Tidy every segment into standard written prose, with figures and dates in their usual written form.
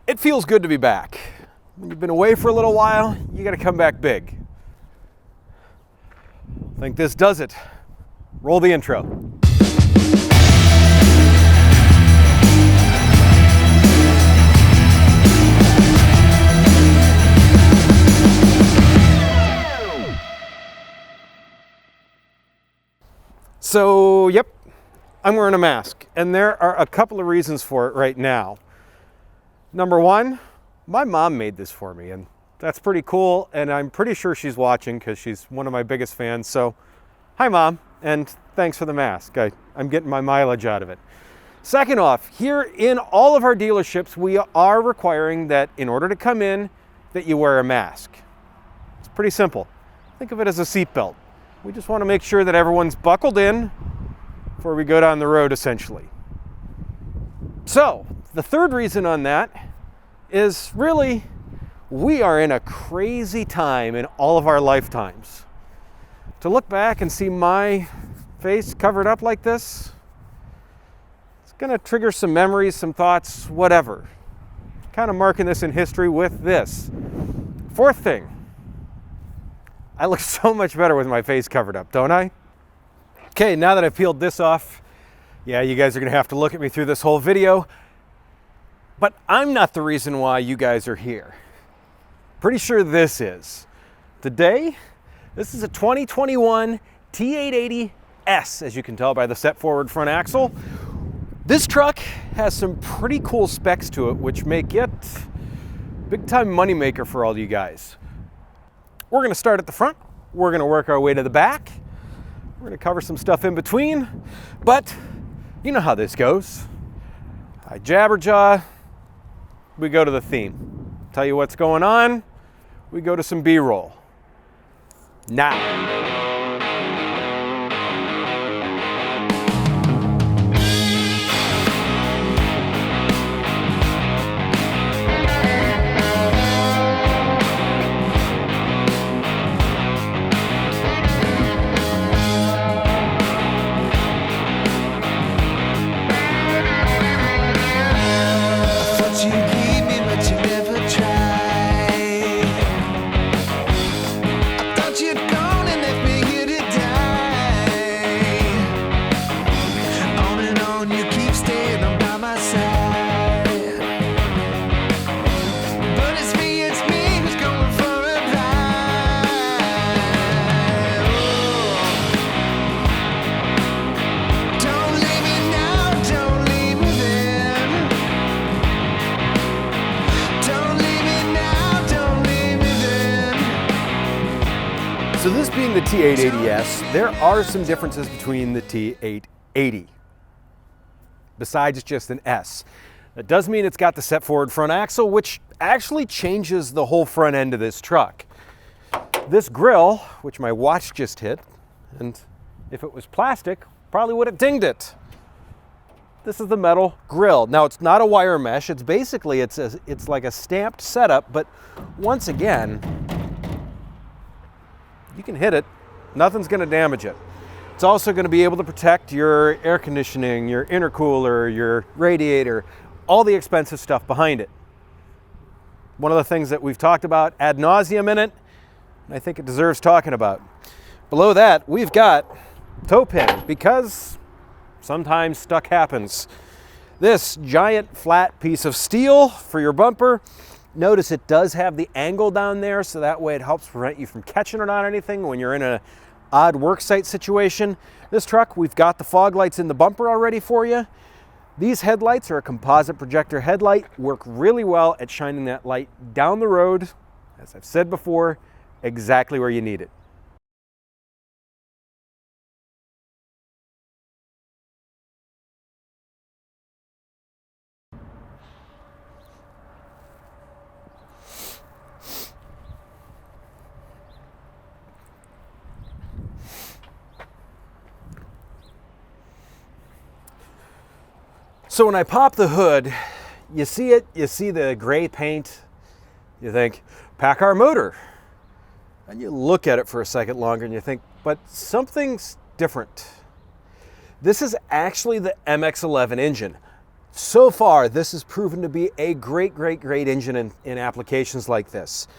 It feels good to be back. When you've been away for a little while, you got to come back big. I think this does it. Roll the intro. So, yep, I'm wearing a mask, and there are a couple of reasons for it right now. Number one, my mom made this for me, and that's pretty cool, and I'm pretty sure she's watching because she's one of my biggest fans. So, hi Mom, and thanks for the mask. I'm getting my mileage out of it. Second off, here in all of our dealerships, we are requiring that in order to come in, that you wear a mask. It's pretty simple. Think of it as a seatbelt. We just want to make sure that everyone's buckled in before we go down the road, essentially. So, the third reason on that is really, we are in a crazy time in all of our lifetimes. To look back and see my face covered up like this, it's going to trigger some memories, some thoughts, whatever. Kind of marking this in history with this. Fourth thing, I look so much better with my face covered up, don't I? Okay, now that I've peeled this off, yeah, you guys are going to have to look at me through this whole video. But I'm not the reason why you guys are here. Pretty sure this is. Today, this is a 2021 T880S, as you can tell by the set forward front axle. This truck has some pretty cool specs to it, which make it a big time moneymaker for all you guys. We're gonna start at the front. We're gonna work our way to the back. We're gonna cover some stuff in between, but you know how this goes. I jabberjaw, we go to the theme. Tell you what's going on, we go to some B-roll. Now. So this being the T880S, there are some differences between the T880, besides just an S. That does mean it's got the set forward front axle, which actually changes the whole front end of this truck. This grille, which my watch just hit, and if it was plastic, probably would have dinged it. This is the metal grille. Now it's not a wire mesh, it's basically, it's like a stamped setup, but once again, you can hit it, nothing's gonna damage it. It's also gonna be able to protect your air conditioning, your intercooler, your radiator, all the expensive stuff behind it. One of the things that we've talked about ad nauseum in it, and I think it deserves talking about. Below that, we've got toe pins, because sometimes stuff happens. This giant flat piece of steel for your bumper. Notice it does have the angle down there, so that way it helps prevent you from catching it on anything when you're in an odd work site situation. This truck, we've got the fog lights in the bumper already for you. These headlights are a composite projector headlight, work really well at shining that light down the road, as I've said before, exactly where you need it. So when I pop the hood, you see it, you see the gray paint, you think, PACCAR motor. And you look at it for a second longer and you think, but something's different. This is actually the MX-11 engine. So far, this has proven to be a great engine in applications like this.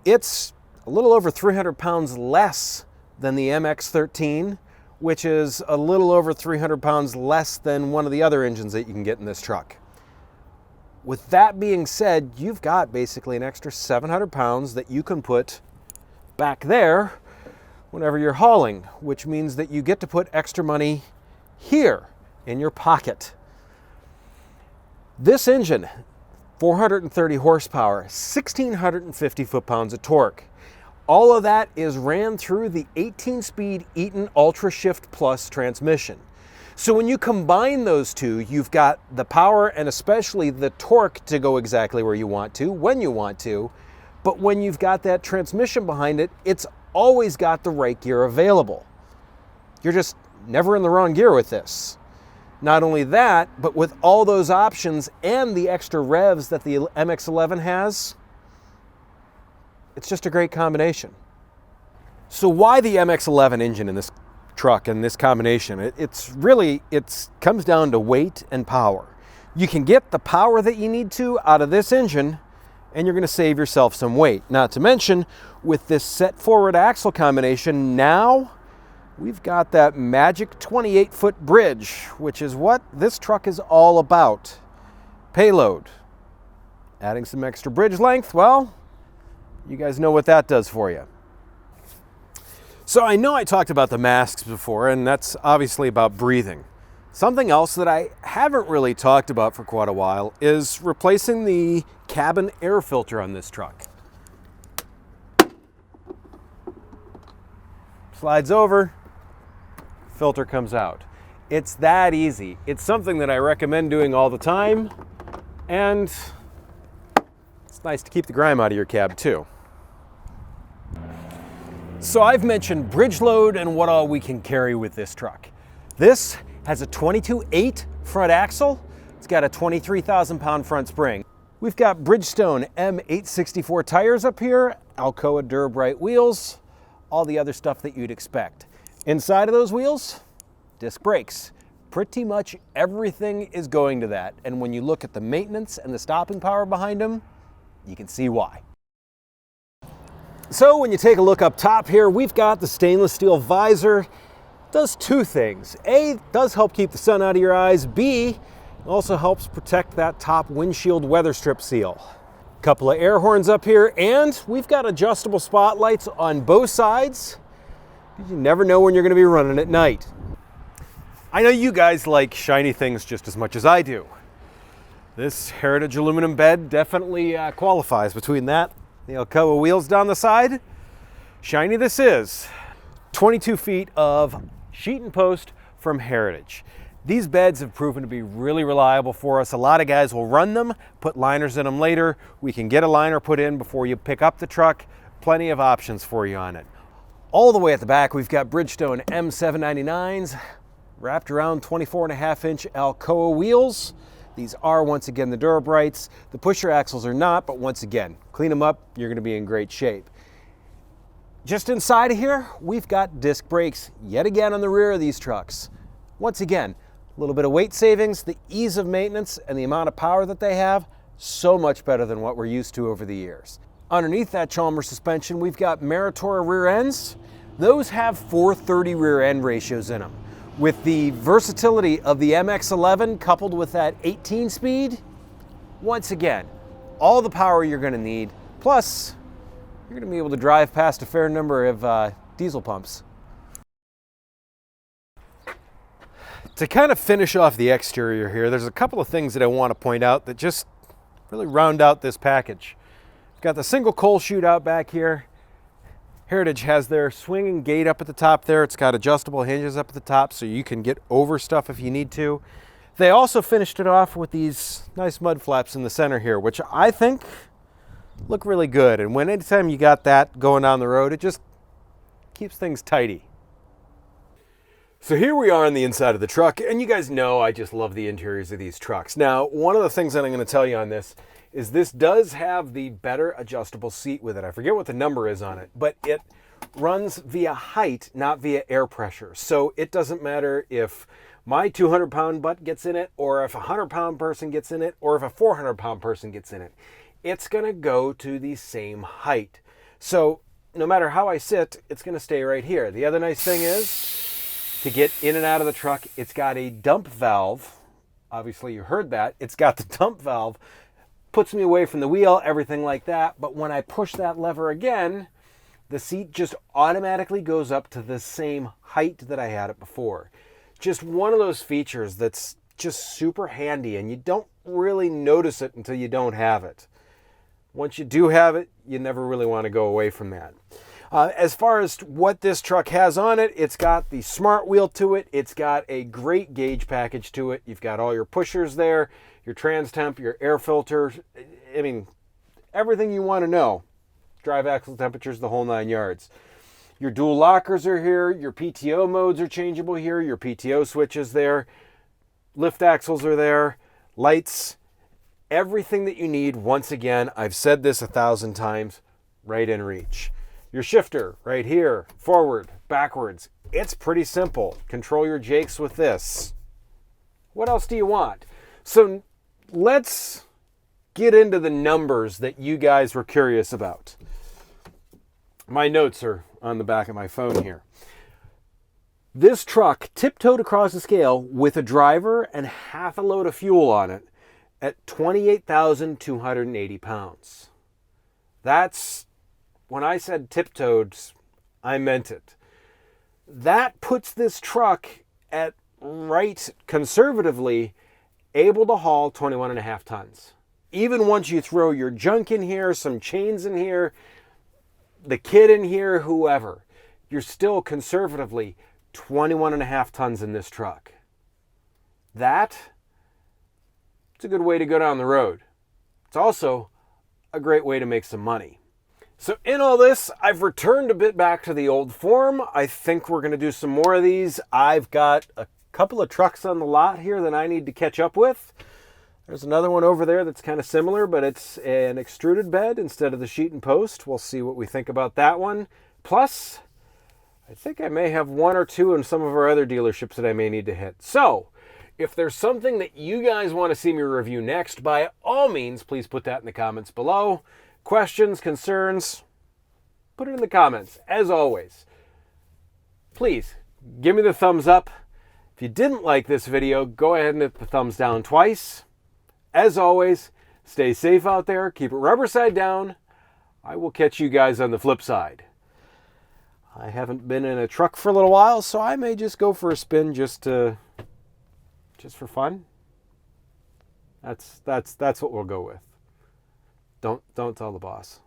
It's a little over 300 pounds less than the MX-13, which is a little over 300 pounds less than one of the other engines that you can get in this truck. With that being said, you've got basically an extra 700 pounds that you can put back there whenever you're hauling, which means that you get to put extra money here in your pocket. This engine, 430 horsepower, 1,650 foot-pounds of torque. All of that is ran through the 18-speed Eaton Ultra Shift Plus transmission. So when you combine those two, you've got the power and especially the torque to go exactly where you want to, when you want to. But when you've got that transmission behind it, it's always got the right gear available. You're just never in the wrong gear with this. Not only that, but with all those options and the extra revs that the MX-11 has, it's just a great combination. So why the MX-11 engine in this truck and this combination? It comes down to weight and power. You can get the power that you need to out of this engine, and you're going to save yourself some weight. Not to mention, with this set forward axle combination, now we've got that magic 28-foot bridge, which is what this truck is all about. Payload. Adding some extra bridge length, well, you guys know what that does for you. So I know I talked about the masks before, and that's obviously about breathing. Something else that I haven't really talked about for quite a while is replacing the cabin air filter on this truck. Slides over, filter comes out. It's that easy. It's something that I recommend doing all the time, and it's nice to keep the grime out of your cab too. So I've mentioned bridge load and what all we can carry with this truck. This has a 22.8 front axle. It's got a 23,000 pound front spring. We've got Bridgestone M864 tires up here, Alcoa Durabrite wheels, all the other stuff that you'd expect. Inside of those wheels, disc brakes. Pretty much everything is going to that. And when you look at the maintenance and the stopping power behind them, you can see why. So when you take a look up top here, we've got the stainless steel visor. It does two things. A, it does help keep the sun out of your eyes. B, it also helps protect that top windshield weather strip seal. Couple of air horns up here, and we've got adjustable spotlights on both sides. You never know when you're going to be running at night. I know you guys like shiny things just as much as I do. This Heritage aluminum bed definitely qualifies between that. The Alcoa wheels down the side. Shiny this is. 22 feet of sheet and post from Heritage. These beds have proven to be really reliable for us. A lot of guys will run them, put liners in them later. We can get a liner put in before you pick up the truck. Plenty of options for you on it. All the way at the back, we've got Bridgestone M799s wrapped around 24.5-inch Alcoa wheels. These are, once again, the Durabrites. The pusher axles are not, but once again, clean them up, you're going to be in great shape. Just inside of here, we've got disc brakes, yet again on the rear of these trucks. Once again, a little bit of weight savings, the ease of maintenance, and the amount of power that they have, so much better than what we're used to over the years. Underneath that Chalmers suspension, we've got Meritora rear ends. Those have 430 rear end ratios in them. With the versatility of the MX-11 coupled with that 18 speed, once again, all the power you're going to need, plus you're going to be able to drive past a fair number of diesel pumps. To kind of finish off the exterior here, there's a couple of things that I want to point out that just really round out this package. We've got the single coal chute out back here. Heritage has their swinging gate up at the top there. It's got adjustable hinges up at the top so you can get over stuff if you need to. They also finished it off with these nice mud flaps in the center here, which I think look really good. And anytime you got that going down the road, it just keeps things tidy. So here we are on the inside of the truck, and you guys know I just love the interiors of these trucks. Now, one of the things that I'm going to tell you on this is this does have the better adjustable seat with it. I forget what the number is on it, but it runs via height, not via air pressure. So it doesn't matter if my 200-pound butt gets in it, or if a 100-pound person gets in it, or if a 400-pound person gets in it. It's going to go to the same height. So no matter how I sit, it's going to stay right here. The other nice thing is, to get in and out of the truck, it's got a dump valve. Obviously you heard that. It's got the dump valve. Puts me away from the wheel, everything like that. But when I push that lever again, the seat just automatically goes up to the same height that I had it before. Just one of those features that's just super handy, and you don't really notice it until you don't have it. Once you do have it, you never really want to go away from that. As far as what this truck has on it, it's got the smart wheel to it. It's got a great gauge package to it. You've got all your pushers there, your trans temp, your air filter. I mean, everything you want to know. Drive axle temperatures, the whole 9 yards. Your dual lockers are here. Your PTO modes are changeable here. Your PTO switches there. Lift axles are there. Lights. Everything that you need. Once again, I've said this 1,000 times, right in reach. Your shifter right here, forward, backwards. It's pretty simple. Control your jakes with this. What else do you want? So let's get into the numbers that you guys were curious about. My notes are on the back of my phone here. This truck tiptoed across the scale with a driver and half a load of fuel on it at 28,280 pounds. That's, when I said tiptoed, I meant it. That puts this truck at, right conservatively, able to haul 21.5 tons. Even once you throw your junk in here, some chains in here, the kid in here, whoever, you're still conservatively 21.5 tons in this truck. It's a good way to go down the road. It's also a great way to make some money. So in all this, I've returned a bit back to the old form. I think we're going to do some more of these. I've got a couple of trucks on the lot here that I need to catch up with. There's another one over there that's kind of similar, but it's an extruded bed instead of the sheet and post. We'll see what we think about that one. Plus, I think I may have one or two in some of our other dealerships that I may need to hit. So, if there's something that you guys want to see me review next, by all means, please put that in the comments below. Questions, concerns, put it in the comments. As always, please give me the thumbs up. If you didn't like this video, go ahead and hit the thumbs down twice. As always, stay safe out there. Keep it rubber side down. I will catch you guys on the flip side. I haven't been in a truck for a little while, so I may just go for a spin just for fun. That's what we'll go with. Don't tell the boss.